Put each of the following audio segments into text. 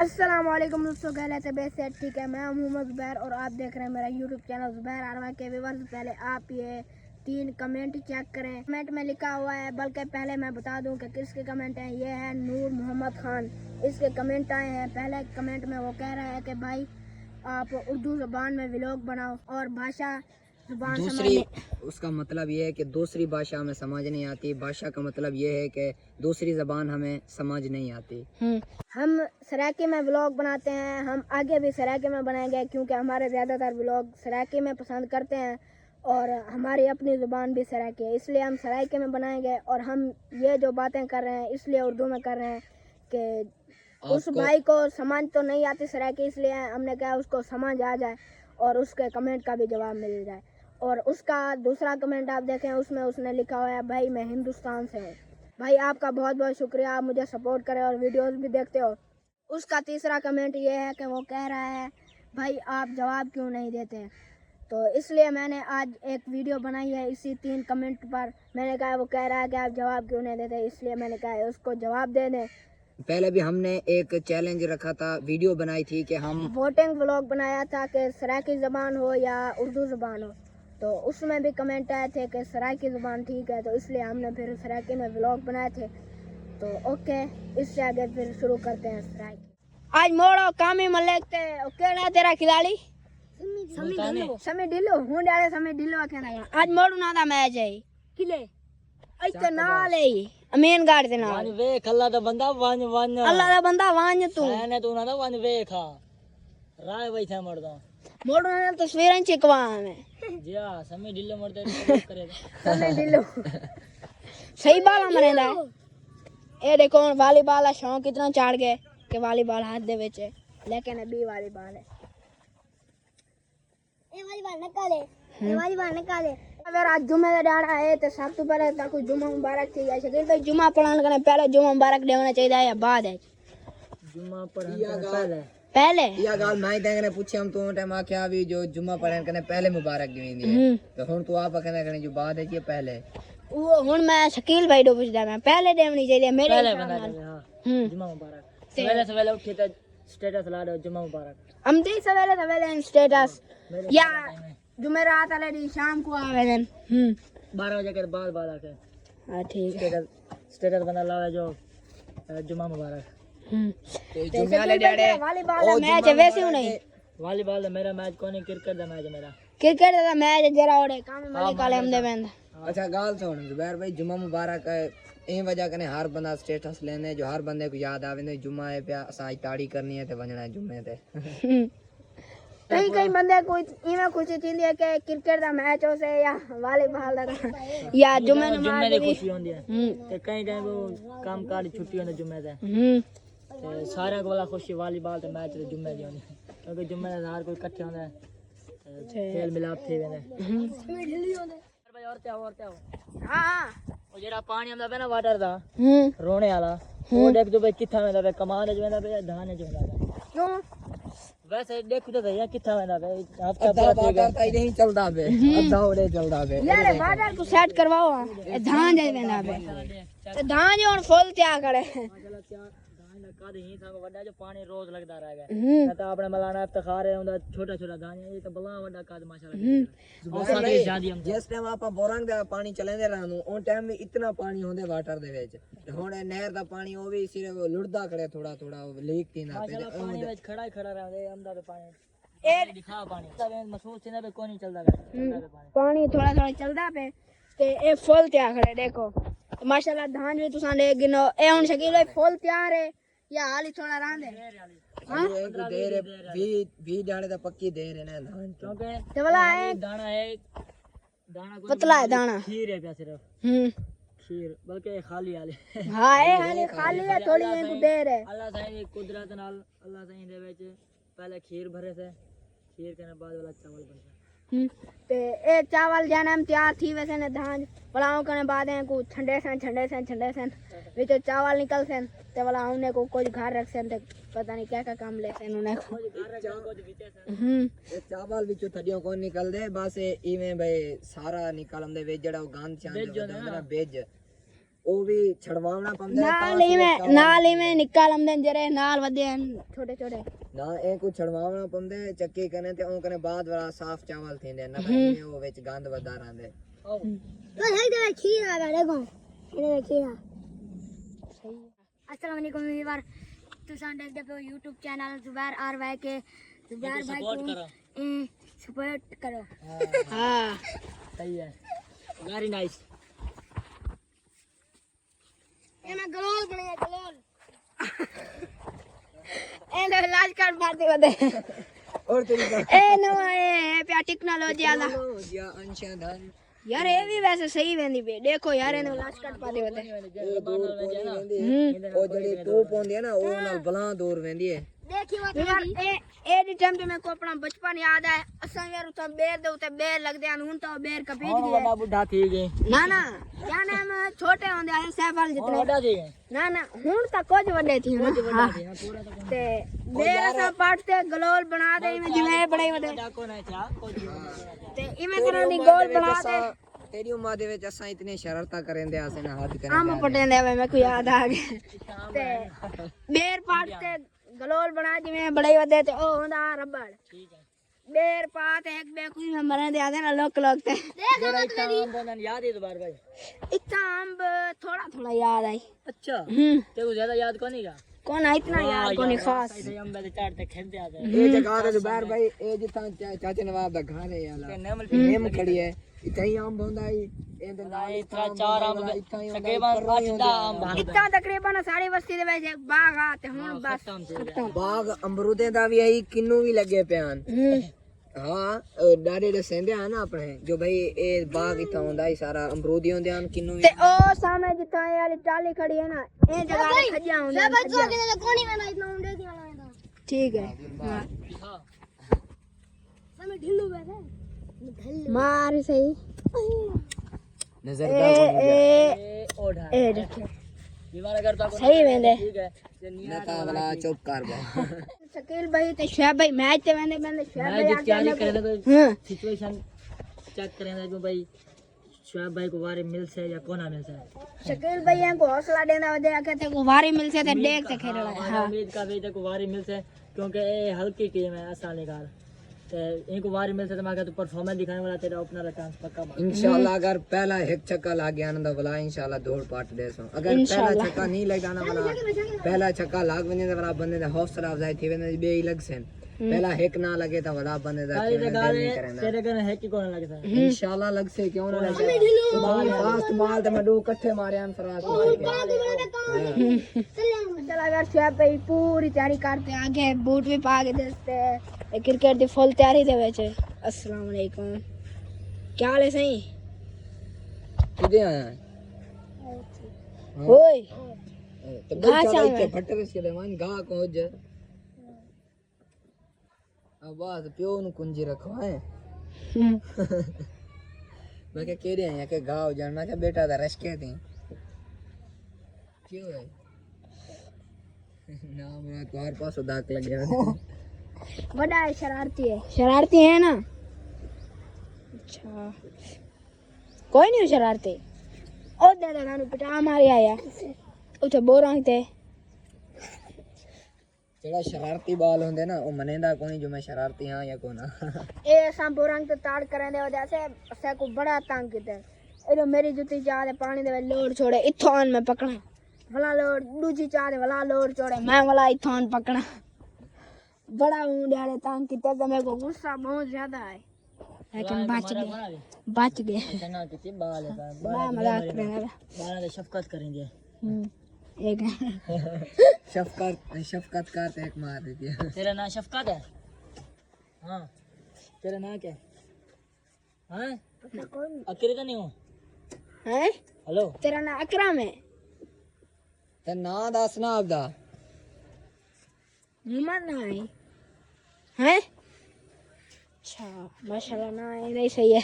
अस्सलाम वालेकुम दोस्तों, कहले तबीयत से ठीक है। मैं मोहम्मद ज़ुबैर और आप देख रहे हैं मेरा यूट्यूब चैनल ज़ुबैर आरवा के व्यूअर्स। पहले आप ये 3 कमेंट चेक करें। कमेंट में लिखा हुआ है, बल्कि पहले मैं बता दूं कि किसके कमेंट हैं। ये है नूर मोहम्मद खान, इसके कमेंट आए हैं। पहले कमेंट में वो कह रहा है कि भाई आप उर्दू ज़बान में व्लॉग बनाओ और भाषा जुबान दूसरी उसका मतलब ये है कि दूसरी भाषा हमें समझ नहीं आती। भाषा का मतलब ये है कि दूसरी ज़बान हमें समझ नहीं आती। हम सराइकी में व्लॉग बनाते हैं, हम आगे भी सराइकी में बनाएंगे क्योंकि हमारे ज़्यादातर व्लॉग सराइकी में पसंद करते हैं और हमारी अपनी ज़ुबान भी सराइकी है, इसलिए हम सराइकी में बनाएंगे। और हम ये जो बातें कर रहे हैं इसलिए उर्दू में कर रहे हैं कि उस भाई को समझ तो नहीं आती सराइकी, इसलिए हमने कहा उसको समझ आ जाए और उसके कमेंट का भी जवाब मिल जाए। और उसका दूसरा कमेंट आप देखें, उसमें उसने लिखा हुआ है भाई मैं हिंदुस्तान से हूँ। भाई आपका बहुत बहुत शुक्रिया, आप मुझे सपोर्ट करें और वीडियोस भी देखते हो। उसका तीसरा कमेंट ये है कि वो कह रहा है भाई आप जवाब क्यों नहीं देते। तो इसलिए मैंने आज एक वीडियो बनाई है इसी 3 कमेंट पर। मैंने कहा वो कह रहा है कि आप जवाब क्यों नहीं देते, इसलिए मैंने कहा उसको जवाब दे दें। पहले भी हमने एक चैलेंज रखा था, वीडियो बनाई थी कि हम वोटिंग व्लॉग बनाया था कि सराइकी ज़बान हो या उर्दू ज़बान हो, तो उसमें भी कमेंट आए थे कि सराइकी ज़ुबान ठीक है, तो इसलिए हमने फिर सराइकी में व्लॉग बनाए थे। तो ओके, इससे आगे फिर शुरू करते हैं सराइकी। आज मोड़ो कामी मलिक ते केड़ा तेरा खिलाड़ी समी ढिल्लो हूं डाले समी ढिल्लो कहना। आज मोड़ू ना दा मैच है किले इते नाल है अमीन गार्ड दे नाल वेख अल्लाह दा बंदा वन वन अल्लाह दा बंदा वांज तू मैंने तू ना दा वन वेखा राय बैठा मरदा मोड़ू ना तस्वीरें चिकवा में जी हां समय ढिल्लो मरदे करे समी ढिल्लो सही बाल मरेंदा ए देखो वॉलीबॉल का शौक कितना चढ़ गए कि वॉलीबॉल हाथ दे विच है, लेकिन अभी वॉलीबॉल है ए वॉलीबॉल निकाले। अगर आज जुमे का डाड़ा है तो सब तो पहले ताको जुमा मुबारक चाहिए। शकील भाई जुमा पढ़ाने करने पहले जुमा मुबारक देना चाहिए या बाद है? जुम्मा पढ़ने पहले या गाल मैं देखने पूछे हम तो टाइम आख्या भी जो जुम्मा पढ़ने करने पहले मुबारक दी तो हुन तू आप कहने करने जो बाद है कि पहले वो हुन मैं शकील भाई डो पूछदा मैं पहले देनी चाहिए मेरे पहले बना दे। हां जुम्मा मुबारक सवेरे सवेरे उठे तो स्टेटस ला दो जुम्मा मुबारक। हम दे सवेरे सवेरे स्टेटस या जुमेरात वाले दिन शाम को आवेदन 12 बजे के बाद आके हां ठीक है स्टेटस बना लावे जो जुम्मा मुबारक। तो जुम्मे वाले डाड़े वॉलीबॉल मैच वैसे ही नहीं वॉलीबॉल मेरा मैच कोनी क्रिकेट दा मैच है मेरा क्रिकेट दा मैच जरा ओड़े काम मलिक वाले हमदे बेंद। अच्छा गाल सुन जुबैर भाई जुम्मा मुबारक ए वजह कने हर बंदा स्टेटस लेने जो हर बंदे को याद आवे जुम्मा है पे असा ताड़ी करनी है ते वजना है जुम्मे ते कई कई बंदे को इमे खुशी थी है कि क्रिकेट दा मैच हो से या वॉलीबॉल दा या जुम्मे नमाज दी खुशी होंदी है ते कई टाइम काम कार छुट्टी होंदी जुम्मे ते ते सारे को वाला खुशी वॉलीबॉल ते मैच ते जुम्मे दी होंदी क्योंकि जुम्मे ते हर कोई इकट्ठे होंदा है खेल मिलाप थे वेंदे भाई और ते आओ हां ओ जेड़ा पानी आंदा पे ना वाटर दा रोने वाला वो देख दो भाई किथा वेंदा पे कमान च वेंदा पे धान च वेंदा पे क्यों वैसे देखो तो भैया किथा वेंदा पे हफ्ता पूरा वाटर ताई नहीं चलदा पे अद्धा ओड़े चलदा पे यार वाटर को सेट करवाओ धान जाए वेंदा पे धान जो फुल त्या करे कादे ही था वड्डा जो पानी रोज लगदा रहेगा तो अपने मलाना इफ्तिखार है उंदा छोटा छोटा धान ये तो बला वड्डा काद माशाल्लाह और सारे जादी हम जिस टाइम आपा बोरंग दा पानी चलेंदे रहनु उन टाइम में इतना पानी होंदे वाटर दे विच हुन नहर दा पानी ओ भी सिर्फ लुड़दा खड़े थोड़ा थोड़ा लीक तीना पे पानी विच खड़ा ही खड़ा रहंदे हमदा पे पानी ए दिखा पानी तब महसूस थिंदा पे कोनी चलदा पे पानी थोड़ा थोड़ा चलदा पे ते ए फुल त्या खड़े देखो माशाल्लाह धान भी तुसा ले गिनो ए हुन शकील फुल तैयार है या हाली थोड़ा रहंदे हां एक देर 20 दाने दा पक्की देर है ना धान क्योंकि ते वाला है दाना है दाना कोई पतला है दाना खीर है सिर्फ खीर बल्कि खाली वाले हां ए हाली खाली है थोड़ी एक देर है अल्लाह साईं कुदरत नाल अल्लाह साईं दे विच पहले खीर भरे से खीर के बाद वाला चावल बनता ते ए चावल जाने हम तैयार थी वैसे ने धान पलाव करने बाद है को ठंडे सन विच चावल निकल सन ते वाला उन्हें को कुछ घर रख सन ते पता नहीं क्या काम ले सन उन्हें को चावल विचो थडियो कोन निकल दे बस इवें भाई सारा निकलम दे वे जड़ा गंद चांद ना बेज ਉਹ ਵੀ ਛੜਵਾਉਣਾ ਪੈਂਦਾ ਹੈ ਨਾਲ ਹੀ ਮੈਂ ਨਿੱਕਾ ਲੰਦੇ ਜਿਹੜੇ ਨਾਲ ਵਧੇ ਛੋਟੇ ਛੋਟੇ ਨਾ ਇਹ ਕੋ ਛੜਵਾਉਣਾ ਪੈਂਦਾ ਹੈ ਚੱਕੀ ਕਨੇ ਤੇ ਉਹ ਕਨੇ ਬਾਅਦ ਵਾਲਾ ਸਾਫ਼ ਚਾਵਲ ਥੀਂਦੇ ਨਾ ਤਾਂ ਉਹ ਵਿੱਚ ਗੰਦ ਵਦਾ ਰਹਿੰਦੇ ਉਹ ਇਹਦੇ ਵਿੱਚ ਖੀਰਾ ਆ ਦੇਖੋ ਇਹਦੇ ਵਿੱਚ ਖੀਰਾ ਸਹੀ अस्सलाम वालेकुम व्यूअर तुसां देखदे पे YouTube channel Zubair R Y K Zubair भाई को सपोर्ट करो हां सही है वेरी नाइस ये मैं गलोल बनाया गलोल एंड लाज कर बातें बदे और तरीका ए नवा ए पे टेक्नोलॉजी आला या अंशधन यार ये भी वैसे सही वेंदी पे देखो यार ਇਹਨੂੰ ਲਾਸ਼ ਕੱਟ ਪਾਦੇ ਬਦੇ ਉਹ ਦੂਰ ਪੌਂਦੀ ਰਹਿੰਦੀ ਉਹ ਜਿਹੜੀ ਟੂਪ ਹੁੰਦੀ ਹੈ ਨਾ ਉਹ ਨਾਲ ਬਲਾਂ ਦੂਰ ਵੈਂਦੀ ਹੈ देखी बात यार ए दी टाइम पे मेरे को अपना बचपन याद है असा यार उता बेर दे उते बेर लगदे हैं हुन तो बेर कपीट गए बड़ा बुढ़ा थी गए ना ना क्या नाम छोटे होंदे हैं सैफल जितने बड़ा थी गए ना ना हुन तक कुछ बड़े थी ना पूरा तो ते बेर सा पाटते गलोल बना दे में जिਵੇਂ बड़े बड़े डाको नहीं था ते इमे तरह दी गोल बना दे तेरी उम्र दे विच असां इतनी शरारतां करंदे आसे ना हद करन आम पटेंदे वे मेरे को याद आ गया ते बेर पाटते गलोल बना जिਵੇਂ बड़े वदे ते ओ हुंदा रबड़ ठीक है बेर पात एक बे कोई मरे दे आदे ना लोक लोक ते जरा इतना याद है दोबारा भाई इतना अंब थोड़ा थोड़ा याद आई अच्छा ते को ज्यादा याद कौन नहीं कौन इतना याद कोनी खास हम बैठे चढ़ते खेलते आते ये जगह ते जुबैर भाई ए जिथा चाचे नवाब दा घर है याला नेम खड़ी है इथे ही आम होंदा है ए दे नाल इतना चार आम तकरीबन 8-10 आम भाग इतना तकरीबन सारी बस्ती दे ਵਿੱਚ बाग आ ते हुन बस बाग अमरूदे दा भी आई किन्नू भी लगे प्यान हाँ डारे दसेंदे आ ना अपने जो भाई ए बाग इथा होंदा है सारा अमरूदी होंदे हैं किन्नू ते ओ सामने जिथा ये वाली टाली खड़ी है ना ए जगह ते खजिया होंदे हैं बच्चों के कोनी में इतना उंडे दी वाला ठीक है हां समय ढिल्लू बैठे मार सही नजर दा ए ओढ़ा ए देखो दीवार अगर तो सही वेंदे ठीक है नेता वाला चुप कर बा शकील भाई ते शुएब भाई मैच ते वेंदे वेंदे शुएब भाई मैच तैयारी करे तो हां सिचुएशन चेक करेंगे जो भाई शुएब भाई को वारे मिल से या कोना मिल से शकील भाई को हौसला देना वदे आके ते को वारी मिल से ते देख से खेलना हां उम्मीद का भी को वारे मिल से क्योंकि ये हल्की टीम है आसान निकाल ते इनको वारे मिल से तो मैं तो परफॉर्मेंस दिखाने वाला तेरा ओपनर चांस पक्का इंशाल्लाह अगर पहला एक छक्का लग गया ना तो भला इंशाल्लाह दौड़ पाट दे सो अगर पहला छक्का नहीं लगाना वाला पहला छक्का लाग वने वाला बंदे दा हौसला अफजाई थी वने बे ही लग से पहला एक ना लगे तो वाला बंदे दा नहीं करना तेरे कने है कि कौन लगे था इंशाल्लाह लग से क्यों ना लगे बाल फास्ट माल ते मैं दो इकट्ठे मारे अन फरास चल अगर शुएब भाई पूरी तैयारी करते आगे बूट भी पा के दसते क्रिकेट दी फुल तैयारी दे विच अस्सलाम वालेकुम क्या हाल है सही किदे आया ओए तो बोल चला के फट्टे के ले मान गा को ज अब बात प्यो नु कुंजी रखो है मैं के रे आया के गाओ जान मैं के बेटा दा रश के थी क्यों है नाम ना तोहर पास दाग लग गया बड़ा है शरारती है ना अच्छा कोई नहीं शरारती ओ दादा नानू पिटा मारी आया उथे बोरा ते जेड़ा शरारती बाल होंदे ना ओ मनेंदा कोनी जो मैं शरारती हां या कोना ए सा बोरा ते ताड़ करने वजह से असे को बड़ा तंग किते ए मेरी जुती चाह दे पानी दे लोड छोड़े इथोन में पकड़ा भला लोड दूजी चाह दे भला लोड छोड़े मैं भला इथोन पकड़ा बड़ा ऊंडाड़े तंग किते तो मेरे को गुस्सा बहुत ज्यादा है लेकिन बच गए जना कितने बाल है मैं मजाक कर रहा बाल से शफकत करेंगे एक शफकत का तो एक मार देती है तेरा नाम शफकत है हाँ तेरा नाम क्या है अकेले तो नहीं हो हैं हेलो तेरा नाम अकरम है ते ना दसना आपदा मोहम्मद ना है अच्छा माशाल्लाह ना है नहीं सही है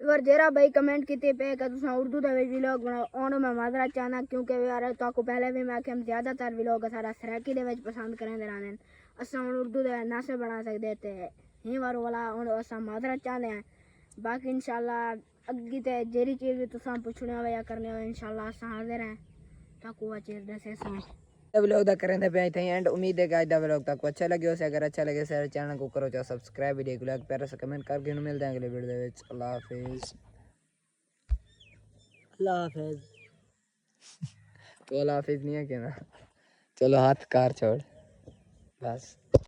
और जरा भाई कमेंट किते पे कि तुसा उर्दू दा व्लॉग बनाओ ओनो मैं माजरा चाहना क्योंकि यार तो को पहले भी मैं कि हम ज्यादातर व्लॉग सारा सराकी दे विच पसंद करंदे रहने असा उर्दू दे ना से बना सकदे ते ही वारो वाला हुन असा माजरा चाहते हैं बाकी इंशाल्लाह अग्गी ते जेरी चीज भी तुसां पुछने होवे या करने होवे इंशाल्लाह असां हाजिर हैं ताकि वो चीज दसे सां व्लॉग दा करें पे थे एंड उम्मीद है कि आज दा व्लॉग तक अच्छा लगे हो से अगर अच्छा लगे सारे चैनल को करो चाहे सब्सक्राइब वीडियो को लाइक प्यारा सा कमेंट करके मिलते हैं अगले वीडियो में अल्लाह हाफिज अल्लाह हाफिज तो अल्लाह हाफिज नहीं है कहना चलो हाथ कार छोड़ बस